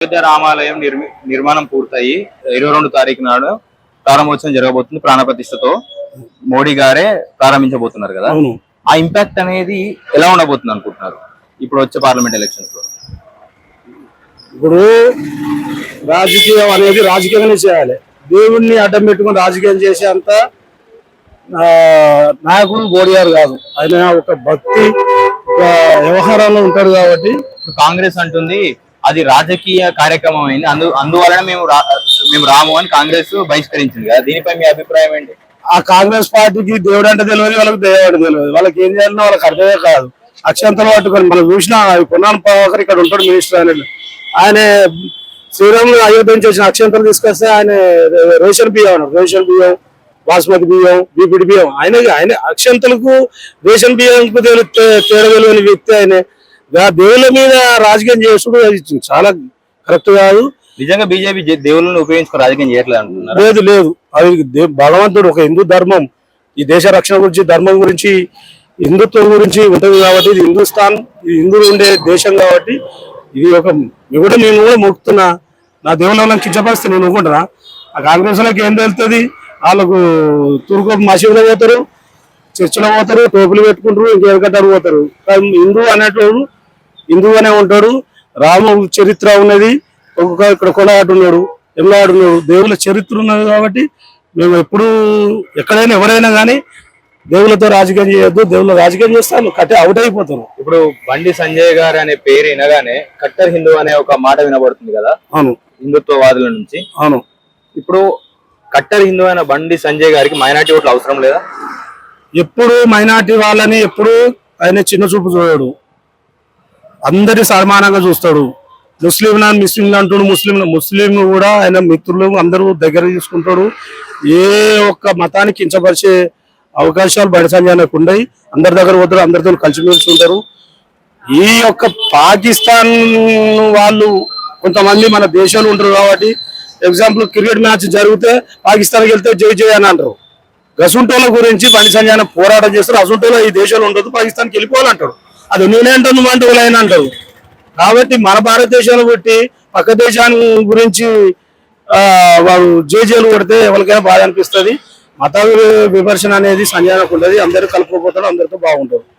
అయోధ్య రామాలయం నిర్మాణం పూర్తయి 22 తారీఖు నాడు ప్రారంభోత్సవం జరగబోతుంది. ప్రాణప్రతిష్ఠతో మోడీ గారే ప్రారంభించబోతున్నారు కదా. అవును. ఆ ఇంపాక్ట్ అనేది ఎలా ఉండబోతుంది అనుకుంటున్నారు ఇప్పుడు వచ్చే పార్లమెంట్ ఎలక్షన్స్ లో? ఇప్పుడు రాజకీయం అనేది రాజకీయంగానే చేయాలి. దేవుణ్ణి అడ్డం పెట్టుకుని రాజకీయం చేసేంత నాయకుడు మోడీ గారు కాదు. ఆయన ఒక భక్తి ఒక వ్యవహారంలో ఉంటాడు కాబట్టి. కాంగ్రెస్ అంటుంది అది రాజకీయ కార్యక్రమం అయింది, అందువలన మేము రాము అని కాంగ్రెస్ బహిష్కరించింది కదా. దీనిపై మీ అభిప్రాయం ఏంటి? ఆ కాంగ్రెస్ పార్టీకి దేవుడు అంటే తెలియదు, వాళ్ళకి దేవుడు అంటే తెలియదు. వాళ్ళకి ఏం చేయాలన్నా వాళ్ళకి అర్థమే కాదు. అక్షంతలు పట్టుకొని మనం చూసినా పొన్నాన ప్రభాకర్ ఇక్కడ ఉంటాడు మినిస్టర్ అనేది. ఆయన శ్రీరాములు అయోధ్య నుంచి వచ్చిన అక్షంతలు తీసుకొస్తే ఆయన రేషన్ బియ్యం అన్నాడు. రేషన్ బియ్యం, బాస్మతి బియ్యం, బీపీడి బియ్యం ఆయన అక్షంతలకు రేషన్ బియ్యంకు తేడా తెలియని వ్యక్తి. ఆయన దేవుళ్ళ మీద రాజకీయం చేసుడు అది చాలా కరెక్ట్ కాదు. నిజంగా బీజేపీ దేవుళ్ళని ఉపయోగించుకుని రాజకీయం చేయట్లేదు అంటున్నారు. లేదు లేదు, అది భగవంతుడు ఒక హిందూ ధర్మం, ఈ దేశ రక్షణ గురించి ధర్మం గురించి హిందుత్వం గురించి ఉంటుంది కాబట్టి ఇది హిందుస్థాన్, ఇది హిందువులు ఉండే దేశం కాబట్టి ఇది ఒక కూడా నేను కూడా మొక్కుతున్నా. నా దేవుళ్ళ కించపరిస్తే నేను ఒప్పుకుంటున్నా. ఆ కాంగ్రెస్ వాళ్ళకి ఏం తెలుస్తుంది? వాళ్ళకు తూర్పు మసీదులో పోతారు, చర్చిలో పోతారు, టోపులు పెట్టుకుంటారు, ఇంకెక్కటారు పోతారు. కానీ హిందూ అనేటోడు హిందూగానే ఉంటాడు. రాము చరిత్ర ఉన్నది, ఒక్కొక్క ఇక్కడ కొనగాడు ఉన్నాడు, ఎమ్లాడు ఉన్నాడు, దేవుళ్ళ చరిత్ర ఉన్నది కాబట్టి మేము ఎప్పుడు ఎక్కడైనా ఎవరైనా కానీ దేవుళ్ళతో రాజకీయం చేయొద్దు. దేవుళ్ళ రాజకీయం చేస్తాను కట్టే అవుట్ అయిపోతారు. ఇప్పుడు బండి సంజయ్ గారు అనే పేరు వినగానే కట్టర్ హిందూ అనే ఒక మాట వినబడుతుంది కదా. అవును, హిందుత్వవాదుల నుంచి. అవును. ఇప్పుడు కట్టర్ హిందూ అయిన బండి సంజయ్ గారికి మైనార్టీ ఓట్లు అవసరం లేదా? ఎప్పుడు మైనార్టీ వాళ్ళని ఎప్పుడు ఆయన చిన్న చూపు చూడాడు, అందరి సమానంగా చూస్తాడు. ముస్లిం ముస్లింలు అంటాడు, ముస్లిం కూడా ఆయన మిత్రులు అందరూ దగ్గర తీసుకుంటాడు. ఏ ఒక్క మతానికి కించపరిచే అవకాశాలు బండి సంజయ్కి ఉన్నాయి. అందరి దగ్గర పోతారు, అందరితో కలిసిమెలిసి ఉంటారు. ఈ యొక్క పాకిస్తాన్ వాళ్ళు కొంతమంది మన దేశంలో ఉంటారు కాబట్టి ఎగ్జాంపుల్ క్రికెట్ మ్యాచ్ జరిగితే పాకిస్తాన్కి వెళ్తే జై జై అని అంటారు. గసుంటోల గురించి బండి సంజయ్ పోరాటం చేస్తారు. అసుంటోలో ఈ దేశంలో ఉండదు, పాకిస్తాన్కి వెళ్ళిపోవాలంటారు. అది నేనేంటో నువ్వంటే వాళ్ళైనా అంటారు. కాబట్టి మన భారతదేశంలో పెట్టి పక్క దేశాన్ని గురించి వాళ్ళు జేజేలు కొడితే ఎవరికైనా బాధ అనిపిస్తుంది. మత విమర్శన అనేది సంజయ్ ఉండదు. అందరూ కలుపుకోపోతాడు, అందరితో బాగుంటారు.